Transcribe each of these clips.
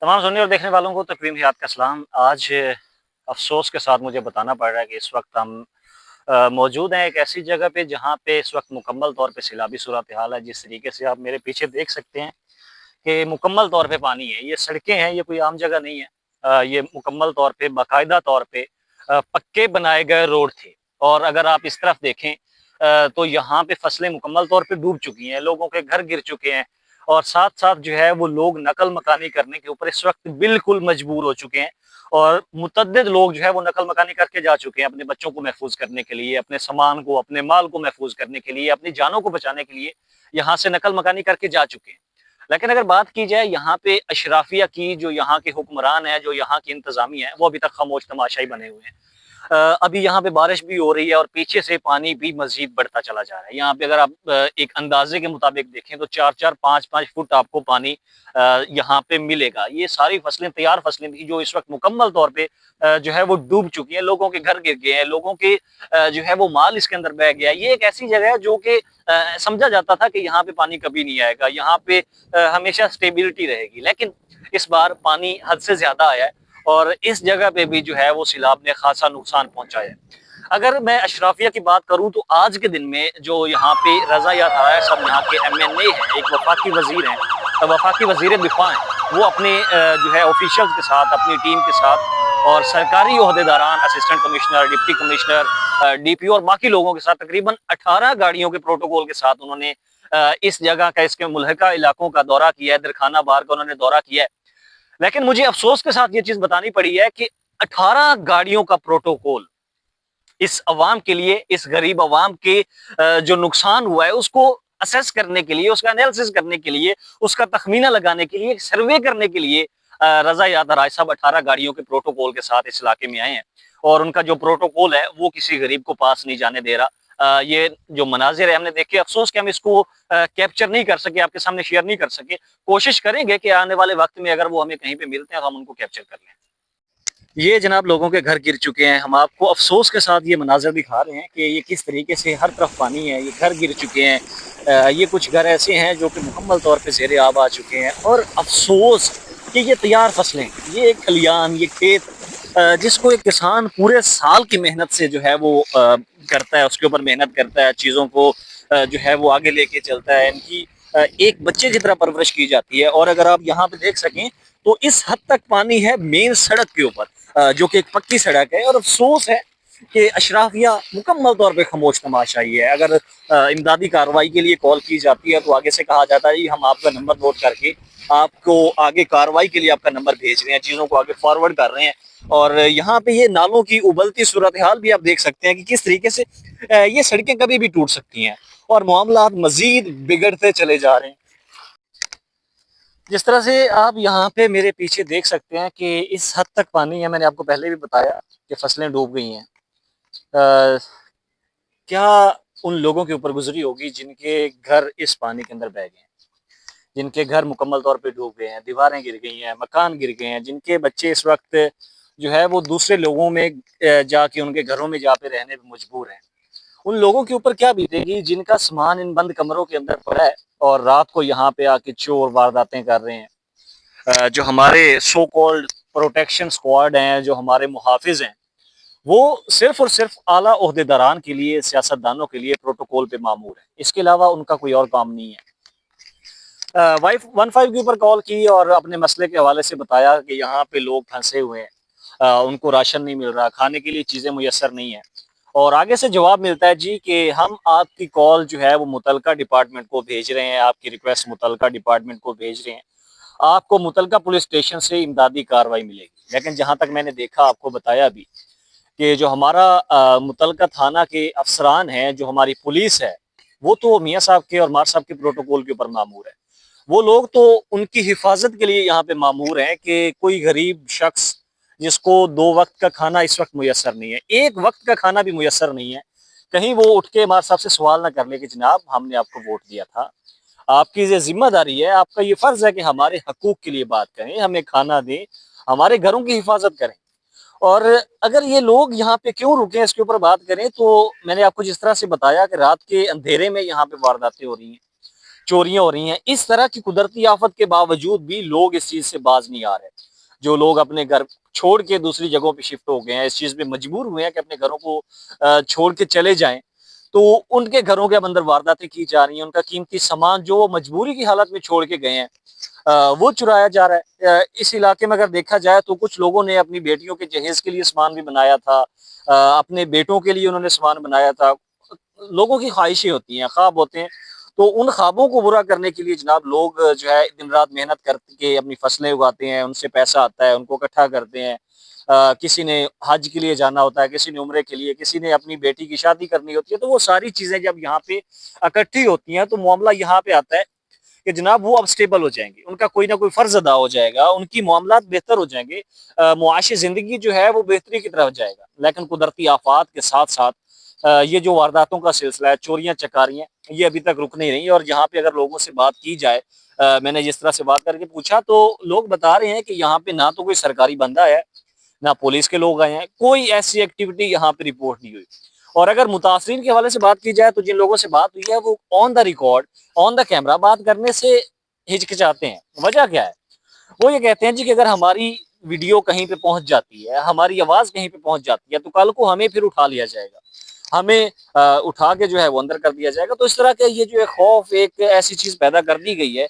तमाम सुनने और देखने वालों को तकरीम हयात का सलाम। आज अफ़सोस के साथ मुझे बताना पड़ रहा है कि इस वक्त हम मौजूद हैं एक ऐसी जगह पे जहाँ पे इस वक्त मुकम्मल तौर पे सैलाबी सूरत हाल है। जिस तरीके से आप मेरे पीछे देख सकते हैं कि मुकम्मल तौर पे पानी है। ये सड़कें हैं, ये कोई आम जगह नहीं है। ये मुकम्मल तौर पे बाकायदा तौर पे पक्के बनाए गए रोड थे। और अगर आप इस तरफ देखें तो यहाँ पे फसलें मुकम्मल तौर पे डूब चुकी हैं, लोगों के घर गिर चुके हैं। और साथ-साथ जो है वो लोग नकल मकानी करने के ऊपर इस वक्त बिल्कुल मजबूर हो चुके हैं। और मुतअद्दिद लोग जो है वो नकल मकानी करके जा चुके हैं अपने बच्चों को महफूज करने के लिए, अपने सामान को, अपने माल को महफूज करने के लिए, अपनी जानों को बचाने के लिए यहाँ से नकल मकानी करके जा चुके हैं। लेकिन अगर बात की जाए यहाँ पे अशराफिया की, जो यहाँ के हुक्मरान है, जो यहाँ की इंतजामिया है, वो अभी तक खामोश तमाशाई बने हुए हैं। अभी यहाँ पे बारिश भी हो रही है और पीछे से पानी भी मजीद बढ़ता चला जा रहा है। यहाँ पे अगर आप एक अंदाजे के मुताबिक देखें तो 4-4, 5-5 फुट आपको पानी यहाँ पे मिलेगा। ये सारी फसलें, तैयार फसलें थी जो इस वक्त मुकम्मल तौर पे जो है वो डूब चुकी हैं, लोगों के घर गिर गए हैं, लोगों के जो है वो माल इसके अंदर बह गया है। ये एक ऐसी जगह है जो कि समझा जाता था कि यहाँ पे पानी कभी नहीं आएगा, यहाँ पे हमेशा स्टेबिलिटी रहेगी। लेकिन इस बार पानी हद से ज्यादा आया है और इस जगह पे भी जो है वो सैलाब ने खासा नुकसान पहुंचाया है। अगर मैं अशराफिया की बात करूं तो आज के दिन में जो यहाँ पे रजा याद आ रहा है, सब यहाँ के MNA हैं, एक वफाकी वजीर हैं, वफाकी वजीर दिफा हैं, वो अपने जो है ऑफिशियल के साथ, अपनी टीम के साथ और सरकारी ओहदेदारान, assistant commissioner, deputy commissioner, DPO और बाकी लोगों के साथ तकरीबन 18 गाड़ियों के प्रोटोकॉल के साथ उन्होंने इस जगह का, इसके मुल्हका इलाकों का दौरा किया है, दरखाना बार का उन्होंने दौरा किया है। लेकिन मुझे अफसोस के साथ ये चीज बतानी पड़ी है कि 18 गाड़ियों का प्रोटोकॉल इस अवाम के लिए, इस गरीब अवाम के जो नुकसान हुआ है उसको असेस करने के लिए, उसका एनालिसिस करने के लिए, उसका तखमीना लगाने के लिए, सर्वे करने के लिए रजा याद राय साहब 18 गाड़ियों के प्रोटोकॉल के साथ इस इलाके में आए हैं। और उनका जो प्रोटोकॉल है वो किसी गरीब को पास नहीं जाने दे रहा। ये जो मनाजिर है हमने देखे, अफसोस कि हम इसको कैप्चर नहीं कर सके, आपके सामने शेयर नहीं कर सके। कोशिश करेंगे कि आने वाले वक्त में अगर वो हमें कहीं पे मिलते हैं तो हम उनको कैप्चर कर लें। ये जनाब लोगों के घर गिर चुके हैं। हम आपको अफसोस के साथ ये मनाजर दिखा रहे हैं कि ये किस तरीके से हर तरफ पानी है, ये घर गिर चुके हैं। ये कुछ घर ऐसे हैं जो कि मुकम्मल तौर पे ज़ेरे आब आ चुके हैं। और अफसोस कि ये तैयार फसलें, ये खलियान, ये खेत जिसको एक किसान पूरे साल की मेहनत से जो है वो करता है, उसके ऊपर मेहनत करता है, चीज़ों को जो है वो आगे लेके चलता है। इनकी एक बच्चे की तरह परवरिश की जाती है। और अगर आप यहाँ पे देख सकें तो इस हद तक पानी है मेन सड़क के ऊपर, जो कि एक पक्की सड़क है। और अफसोस है कि अशराफिया मुकम्मल तौर पे खामोश तमाशाई है। अगर इमदादी कार्रवाई के लिए कॉल की जाती है तो आगे से कहा जाता है जी हम आपका नंबर नोट करके आपको आगे कार्रवाई के लिए आपका नंबर भेज रहे हैं, चीज़ों को आगे फॉरवर्ड कर रहे हैं। और यहाँ पे ये नालों की उबलती सूरत हाल भी आप देख सकते हैं कि किस तरीके से ये सड़कें कभी भी टूट सकती हैं और मामला मजीद बिगड़ते चले जा रहे हैं। जिस तरह से आप यहाँ पे मेरे पीछे देख सकते हैं कि इस हद तक पानी है। मैंने आपको पहले भी बताया कि फसलें डूब गई हैं। क्या उन लोगों के ऊपर गुजरी होगी जिनके घर इस पानी के अंदर बह गए हैं, जिनके घर मुकम्मल तौर पे डूब गए हैं, दीवारें गिर गई हैं, मकान गिर गए हैं, जिनके बच्चे इस वक्त जो है वो दूसरे लोगों में जाके उनके घरों में जा पे रहने पे मजबूर हैं। उन लोगों के ऊपर क्या बीतेगी जिनका सामान इन बंद कमरों के अंदर पड़ा है और रात को यहाँ पे आके चोर वारदातें कर रहे हैं। जो हमारे सो कॉल्ड प्रोटेक्शन स्क्वाड हैं, जो हमारे मुहाफिज हैं, वो सिर्फ और सिर्फ आला ओहदेदारान के लिए, सियासतदानों के लिए प्रोटोकॉल पे मामूर है। इसके अलावा उनका कोई और काम नहीं है। वाइफ 15 के ऊपर कॉल की और अपने मसले के हवाले से बताया कि यहाँ पे लोग फंसे हुए हैं, उनको राशन नहीं मिल रहा, खाने के लिए चीज़ें मुयसर नहीं है। और आगे से जवाब मिलता है जी कि हम आपकी कॉल जो है वो मुतलका डिपार्टमेंट को भेज रहे हैं, आपकी रिक्वेस्ट मुतलका डिपार्टमेंट को भेज रहे हैं, आपको मुतलका पुलिस स्टेशन से इमदादी कार्रवाई मिलेगी। लेकिन जहाँ तक मैंने देखा, आपको बताया भी कि जो हमारा मुतलका थाना के अफसरान हैं, जो हमारी पुलिस है, वो तो मियाँ साहब के और मार साहब के प्रोटोकॉल के ऊपर मामूर है। वो लोग तो उनकी हिफाजत के लिए यहाँ पे मामूर हैं कि कोई गरीब शख्स जिसको 2 वक्त का खाना इस वक्त मुयसर नहीं है, 1 वक्त का खाना भी मुयसर नहीं है, कहीं वो उठ के मार साहब से सवाल ना कर ले कि जनाब हमने आपको वोट दिया था, आपकी ये जिम्मेदारी है, आपका ये फर्ज है कि हमारे हकूक के लिए बात करें, हमें खाना दें, हमारे घरों की हिफाजत करें। और अगर ये लोग यहाँ पे क्यों रुके हैं, इसके ऊपर बात करें तो मैंने आपको जिस तरह से बताया कि रात के अंधेरे में यहाँ पे वारदातें हो रही हैं, چوریاں ہو رہی ہیں. اس طرح کی قدرتی آفت کے باوجود بھی لوگ اس چیز سے باز نہیں آ رہے. جو لوگ اپنے گھر چھوڑ کے دوسری جگہوں پہ شفٹ ہو گئے ہیں, اس چیز پہ مجبور ہوئے ہیں کہ اپنے گھروں کو چھوڑ کے چلے جائیں, تو ان کے گھروں کے اندر وارداتیں کی جا رہی ہیں. ان کا قیمتی سامان جو وہ مجبوری کی حالت میں چھوڑ کے گئے ہیں وہ چرایا جا رہا ہے. اس علاقے میں اگر دیکھا جائے تو کچھ لوگوں نے اپنی بیٹیوں کے جہیز کے لیے سامان بھی بنایا تھا, اپنے بیٹوں کے لیے انہوں نے سامان بنایا تھا. لوگوں کی خواہشیں ہوتی ہیں, خواب ہوتے ہیں, تو ان خوابوں کو پورا کرنے کے لیے جناب لوگ جو ہے دن رات محنت کر کے اپنی فصلیں اگاتے ہیں, ان سے پیسہ آتا ہے, ان کو اکٹھا کرتے ہیں. کسی نے حج کے لیے جانا ہوتا ہے, کسی نے عمرے کے لیے, کسی نے اپنی بیٹی کی شادی کرنی ہوتی ہے. تو وہ ساری چیزیں جب یہاں پہ اکٹھی ہوتی ہیں تو معاملہ یہاں پہ آتا ہے کہ جناب وہ اب سٹیبل ہو جائیں گے, ان کا کوئی نہ کوئی فرض ادا ہو جائے گا, ان کی معاملات بہتر ہو جائیں گے, معاشی زندگی جو ہے وہ بہتری کی طرف جائے گا. لیکن قدرتی آفات کے ساتھ ساتھ یہ جو وارداتوں کا سلسلہ ہے, چوریاں چکاریاں, یہ ابھی تک رک نہیں رہی. اور یہاں پہ اگر لوگوں سے بات کی جائے, میں نے جس طرح سے بات کر کے پوچھا تو لوگ بتا رہے ہیں کہ یہاں پہ نہ تو کوئی سرکاری بندہ ہے, نہ پولیس کے لوگ آئے ہیں, کوئی ایسی ایکٹیویٹی یہاں پہ رپورٹ نہیں ہوئی. اور اگر متاثرین کے حوالے سے بات کی جائے تو جن لوگوں سے بات ہوئی ہے وہ آن the record, on the camera بات کرنے سے ہچکچاتے ہیں. وجہ کیا ہے؟ وہ یہ کہتے ہیں جی کہ اگر ہماری ویڈیو کہیں پہ پہنچ جاتی ہے, ہماری آواز کہیں پہ پہنچ جاتی ہے, تو کل کو ہمیں پھر اٹھا لیا جائے گا, ہمیں اٹھا کے جو ہے وہ اندر کر دیا جائے گا. تو اس طرح کے یہ جو خوف ایک ایسی چیز پیدا کر دی گئی ہے.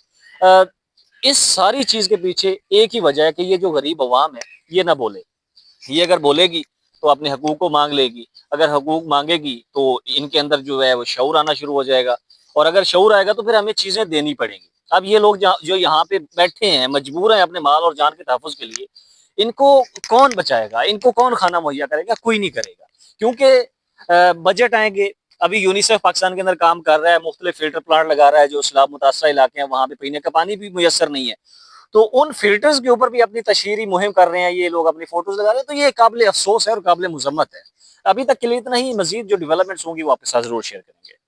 اس ساری چیز کے پیچھے ایک ہی وجہ ہے کہ یہ جو غریب عوام ہے یہ نہ بولے. یہ اگر بولے گی تو اپنے حقوق کو مانگ لے گی, اگر حقوق مانگے گی تو ان کے اندر جو ہے وہ شعور آنا شروع ہو جائے گا, اور اگر شعور آئے گا تو پھر ہمیں چیزیں دینی پڑیں گی. اب یہ لوگ جو یہاں پہ بیٹھے ہیں مجبور ہیں اپنے مال اور جان کے تحفظ کے لیے, ان کو کون بچائے گا, ان کو کون کھانا مہیا کرے گا؟ کوئی نہیں کرے گا. کیونکہ بجٹ آئیں گے. ابھی یونیسیف پاکستان کے اندر کام کر رہا ہے, مختلف فلٹر پلانٹ لگا رہا ہے, جو سیلاب متاثرہ علاقے ہیں وہاں پہ پینے کا پانی بھی میسر نہیں ہے, تو ان فلٹرز کے اوپر بھی اپنی تشہیری مہم کر رہے ہیں یہ لوگ, اپنی فوٹوز لگا رہے ہیں. تو یہ قابل افسوس ہے اور قابل مذمت ہے. ابھی تک کے لیے اتنا ہی, مزید جو ڈیولپمنٹس ہوں گی وہ آپ کے ساتھ ضرور شیئر کریں گے.